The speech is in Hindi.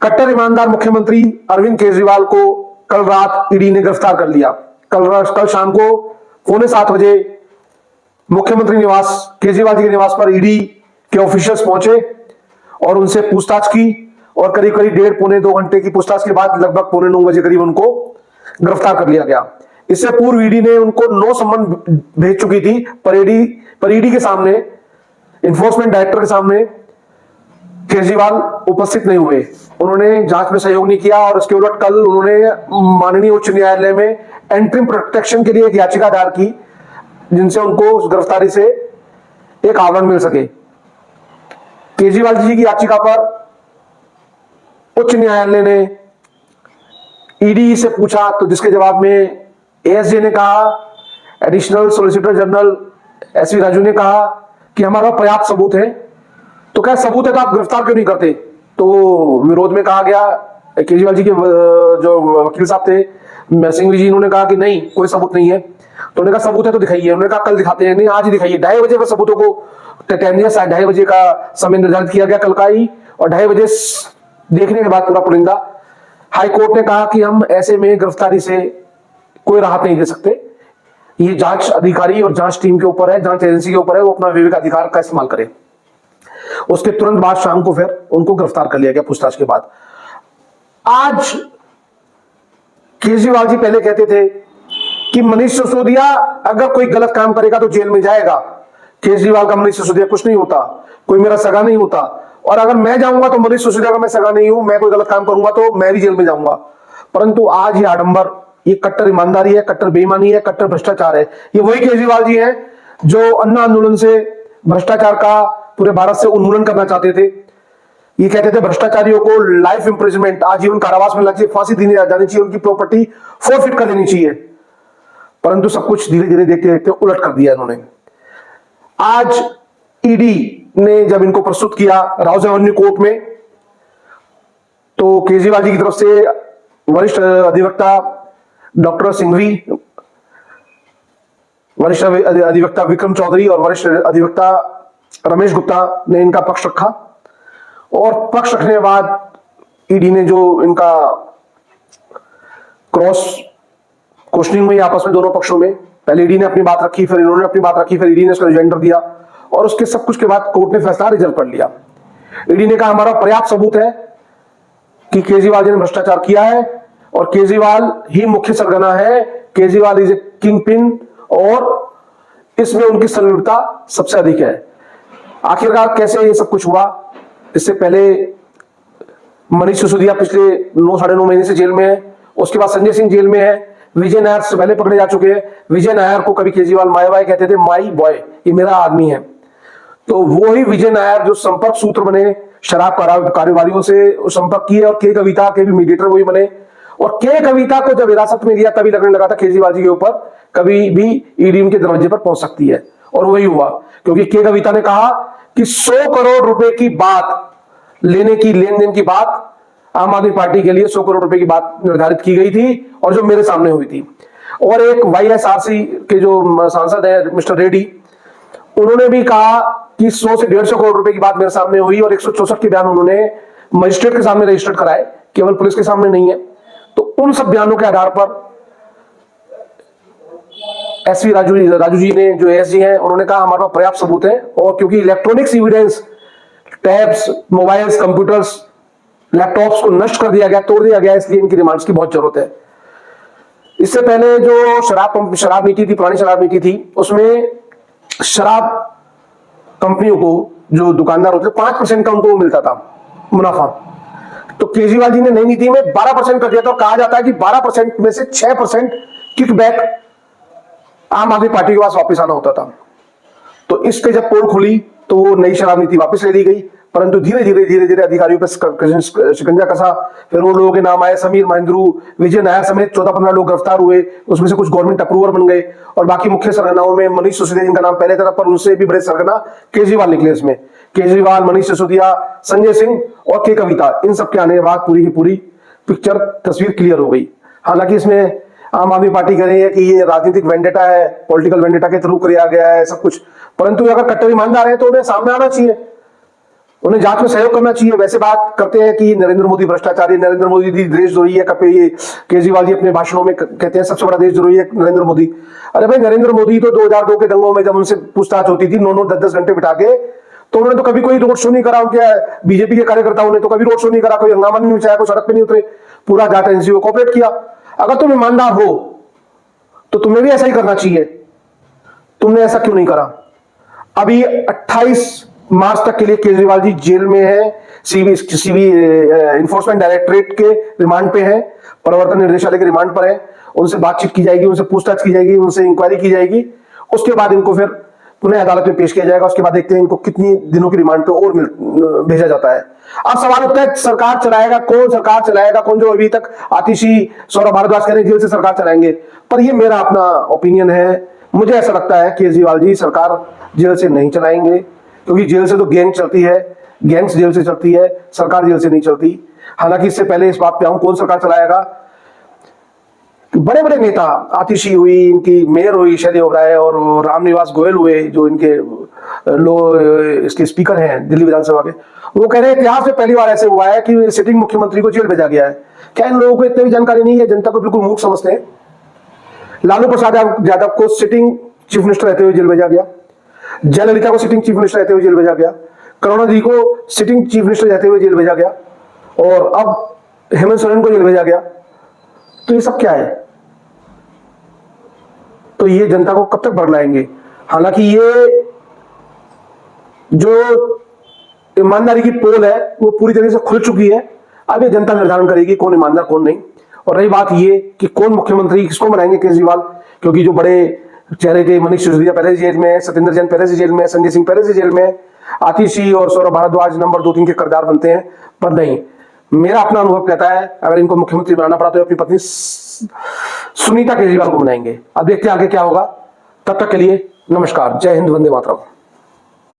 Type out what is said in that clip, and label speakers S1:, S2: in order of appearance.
S1: कट्टर ईमानदार मुख्यमंत्री अरविंद केजरीवाल को कल रात ईडी ने गिरफ्तार कर लिया। कल शाम को 6:45 मुख्यमंत्री निवास केजरीवाल जी के निवास पर ईडी के ऑफिशियल्स पहुंचे और उनसे पूछताछ की और करीब करीब 1.5-2 घंटे की पूछताछ के बाद लगभग 9:45 करीब उनको गिरफ्तार कर लिया गया। इससे पूर्व ईडी ने उनको 9 सम्मन भेज चुकी थी, पर ईडी के सामने, इन्फोर्समेंट डायरेक्टर के सामने केजरीवाल उपस्थित नहीं हुए। उन्होंने जांच में सहयोग नहीं किया और इसके उलट कल उन्होंने माननीय उच्च न्यायालय में एंट्रिम प्रोटेक्शन के लिए एक याचिका दायर की, जिनसे उनको उस गिरफ्तारी से एक आवरण मिल सके। केजरीवाल जी की याचिका पर उच्च न्यायालय ने ईडी से पूछा, तो जिसके जवाब में एएसजे ने कहा, additional solicitor general SV Raju ने कहा कि हमारा पर्याप्त सबूत है। तो क्या सबूत है तो आप गिरफ्तार क्यों नहीं करते? तो विरोध में कहा गया, केजरीवाल जी के जो वकील साहब थे सिंघवी जी, इन्होंने कहा कि नहीं, कोई सबूत नहीं है। तो उन्होंने कहा सबूत है तो दिखाइए। उन्होंने कहा कल दिखाते हैं। नहीं, आज ही दिखाइए। 2:30 बजे पर सबूतों को टाइम दिया, 2:30 बजे का समय निर्धारित किया गया कल का ही, और 2:30 बजे देखने के बाद पूरा पुलिंदा हाई कोर्ट ने कहा कि हम ऐसे में गिरफ्तारी से कोई राहत नहीं दे सकते। ये जांच अधिकारी और जांच टीम के ऊपर है, जांच एजेंसी के ऊपर है, वो अपना विवेकाधिकार का इस्तेमाल करे। उसके तुरंत बाद शाम को फिर उनको गिरफ्तार कर लिया गया पूछताछ के बाद। आज केजरीवाल जी पहले कहते थे कि मनीष सिसोदिया अगर कोई गलत काम करेगा तो जेल में जाएगा। केजरीवाल का मनीष सिसोदिया कुछ नहीं होता, कोई मेरा सगा नहीं होता, और अगर मैं जाऊंगा तो मनीष सिसोदिया का मैं सगा नहीं हूं, मैं कोई गलत काम करूंगा तो मैं भी जेल में जाऊंगा। परंतु आज ये आडंबर, ये कट्टर ईमानदारी है, कट्टर बेईमानी है, कट्टर भ्रष्टाचार है। ये वही केजरीवाल जी हैं जो अन्ना आंदोलन से भ्रष्टाचार का पूरे भारत से उन्मूलन करना चाहते थे। ये कहते थे भ्रष्टाचारियों को लाइफ इंप्रिजनमेंट, आजीवन कारावास में लग, फांसी दी जानी चाहिए, उनकी प्रॉपर्टी फोरफिट कर देनी चाहिए। परंतु सब कुछ धीरे धीरे देखते देखते उलट कर दिया इन्होंने। आज ईडी ने जब इनको प्रस्तुत किया राउज एवेन्यू कोर्ट में, तो केजरीवाल जी की तरफ से वरिष्ठ अधिवक्ता डॉक्टर सिंघवी, वरिष्ठ अधिवक्ता विक्रम चौधरी और वरिष्ठ अधिवक्ता रमेश गुप्ता ने इनका पक्ष रखा, और पक्ष रखने के बाद ईडी ने जो इनका क्रॉस क्वेश्चनिंग हुई आपस में दोनों पक्षों में, पहले ईडी ने अपनी बात रखी, फिर इन्होंने अपनी बात रखी, फिर ईडी ने इसका रिजॉइंडर दिया, और उसके सब कुछ के बाद कोर्ट ने फैसला रिजर्व कर लिया। ईडी ने कहा हमारा पर्याप्त सबूत है कि केजरीवाल जी ने भ्रष्टाचार किया है और केजरीवाल ही मुख्य सरगना है, Kejriwal is a king pin, और इसमें उनकी संलिप्तता सबसे अधिक है। आखिरकार कैसे ये सब कुछ हुआ? इससे पहले मनीष सिसोदिया पिछले 9-9.5 महीने से जेल में है, उसके बाद संजय सिंह जेल में है, विजय नायर से पहले पकड़े जा चुके हैं। विजय नायर को कभी केजरीवाल माई बाय कहते थे, माई बॉय, ये मेरा आदमी है। तो वो ही विजय नायर जो संपर्क सूत्र बने शराब कारोबारियों से संपर्क किए, और के कविता के भी मीडिएटर वही बने, और के कविता को जब हिरासत में लिया तभी लगने लगा था केजरीवाल जी के ऊपर कभी भी ईडी के दरवाजे पर पहुंच सकती है, और वही हुआ। क्योंकि के कविता ने कहा कि 100 करोड़ रुपए की बात लेने की, लेन देन की बात आम आदमी पार्टी के लिए 100 करोड़ रुपए की बात निर्धारित की गई थी, और जो मेरे सामने हुई थी। और एक वाईएसआरसी के जो सांसद है मिस्टर रेड्डी, उन्होंने भी कहा कि 100 से 150 करोड़ रुपए की बात मेरे सामने हुई, और 164 के बयान उन्होंने मजिस्ट्रेट के सामने रजिस्टर्ड कराए, केवल पुलिस के सामने नहीं है। तो उन सब बयानों के आधार पर एसवी राजू जी ने, जो एएसजी हैं, उन्होंने कहा हमारे पास पर्याप्त सबूत है, और क्योंकि electronics evidence, tabs, mobiles, computers, laptops को नष्ट कर दिया गया, तोड़ दिया गया, इसलिए इनकी रिमांड्स की बहुत जरूरत है। इससे पहले जो शराब नीति थी, पुरानी शराब नीति थी, उसमें शराब कंपनियों को, जो दुकानदार होते थे, 5% का उनको मिलता था मुनाफा। तो केजरीवाल जी ने नई नीति में 12% कर दिया था, और कहा जाता है कि 12% में से 6% किकबैक आम आदमी पार्टी के पास वापस आना होता था। तो इस पे जब पोल खुली तो वो नई शराब नीति वापस ले ली गई, परंतु धीरे धीरे अधिकारियों पर शिकंजा कसा। फिर वो लोगों के नाम आए, समीर महेंद्रू, विजय नायर समेत 14-15 लोग गिरफ्तार हुए, उसमें से कुछ गवर्नमेंट अप्रूवर बन गए, और बाकी मुख्य सरगनाओं में मनीष सिसोदिया जिनका नाम पहले था, पर उनसे भी बड़े सरगना केजरीवाल निकले। इसमें केजरीवाल, मनीष सिसोदिया, संजय सिंह और के कविता, इन सब के आने के बाद पूरी की पूरी पिक्चर, तस्वीर क्लियर हो गई। हालांकि इसमें आम आदमी पार्टी कह रही है कि ये राजनीतिक वेंडेटा है, पॉलिटिकल वेंडेटा के थ्रू किया गया है सब कुछ, परंतु अगर कट्टर ईमानदार है तो उन्हें सामने आना चाहिए। उन्हें जांच में सहयोग करना चाहिए। वैसे बात करते हैं कि नरेंद्र मोदी भ्रष्टाचारी, नरेंद्र मोदी देशद्रोही है, कभी ये केजरीवाल जी अपने भाषणों में कहते हैं सबसे बड़ा देशद्रोही है नरेंद्र मोदी। अरे भाई, नरेंद्र मोदी तो 2002 के दंगों में जब उनसे पूछताछ होती थी 9-9 10-10 घंटे बिठा के, तो उन्होंने तो कभी कोई रोड शो नहीं करा। उनके बीजेपी के कार्यकर्ताओं ने तो कभी रोड शो नहीं करा, कोई हंगामा नहीं मचाया, कोई सड़क पे नहीं उतरे, पूरा डाटा एनजीओ कोऑपरेट किया। अगर तुम ईमानदार हो तो तुम्हें भी ऐसा ही करना चाहिए। तुमने ऐसा क्यों नहीं करा? अभी 28 मार्च तक के लिए केजरीवाल जी जेल में है, सीबी इन्फोर्समेंट डायरेक्टरेट के रिमांड पे है, प्रवर्तन निदेशालय के रिमांड पर है। उनसे बातचीत की जाएगी, उनसे पूछताछ की जाएगी, उनसे इंक्वायरी की जाएगी। उसके बाद इनको फिर पुनः अदालत में पेश किया जाएगा। उसके बाद देखते हैं इनको कितनी दिनों की रिमांड पे और भेजा जाता है। अब सवाल उठता है सरकार चलाएगा कौन? सरकार चलाएगा कौन? जो अभी तक आतिशी सौरभ भारद्वाज कह रहे हैं जेल से सरकार चलाएंगे, पर ये मेरा अपना ओपिनियन है। मुझे ऐसा लगता है केजरीवाल जी सरकार जेल से नहीं चलाएंगे, क्योंकि जेल से तो गैंग चलती है, गैंग्स जेल से चलती है, सरकार जेल से नहीं चलती। हालांकि इससे पहले इस बात पे आऊं, कौन सरकार चलाएगा? बड़े बड़े नेता, आतिशी हुई, इनकी मेयर हुई शैली ओबराय, और रामनिवास गोयल हुए जो इनके इसके स्पीकर हैं दिल्ली विधानसभा के, वो कह रहे हैं इतिहास में पहली बार ऐसे हुआ है कि सिटिंग मुख्यमंत्री को जेल भेजा गया है। क्या इन लोगों को इतनी भी जानकारी नहीं है? जनता को बिल्कुल मूर्ख समझते हैं। लालू प्रसाद यादव को सिटिंग चीफ मिनिस्टर रहते हुए जेल भेजा गया, जयललिता को सिटिंग चीफ मिनिस्टर रहते हुए जेल भेजा गया, करुणानिधि को सिटिंग चीफ मिनिस्टर रहते हुए जेल भेजा गया, और अब हेमंत सोरेन को जेल भेजा गया। तो ये सब क्या है? तो ये जनता को कब तक बरगलाएंगे? हालांकि ये जो ईमानदारी की पोल है वो पूरी तरह से खुल चुकी है। अब ये जनता निर्धारण करेगी कौन ईमानदार कौन नहीं। और रही बात ये कि कौन मुख्यमंत्री, किसको बनाएंगे केजरीवाल, क्योंकि जो बड़े चेहरे थे, मनीष सिसोदिया पहले से जेल में है, सत्येंद्र जैन पहले से जेल में है, संजय सिंह पहले से जेल में है, आतिशी और सौरभ भारद्वाज नंबर 2-3 के किरदार बनते हैं। पर नहीं, मेरा अपना अनुभव कहता है अगर इनको मुख्यमंत्री बनाना पड़ा तो अपनी पत्नी सुनीता केजरीवाल को बनाएंगे। अब देखते हैं आगे क्या होगा। तब तक के लिए नमस्कार, जय हिंद, वंदे मातरम।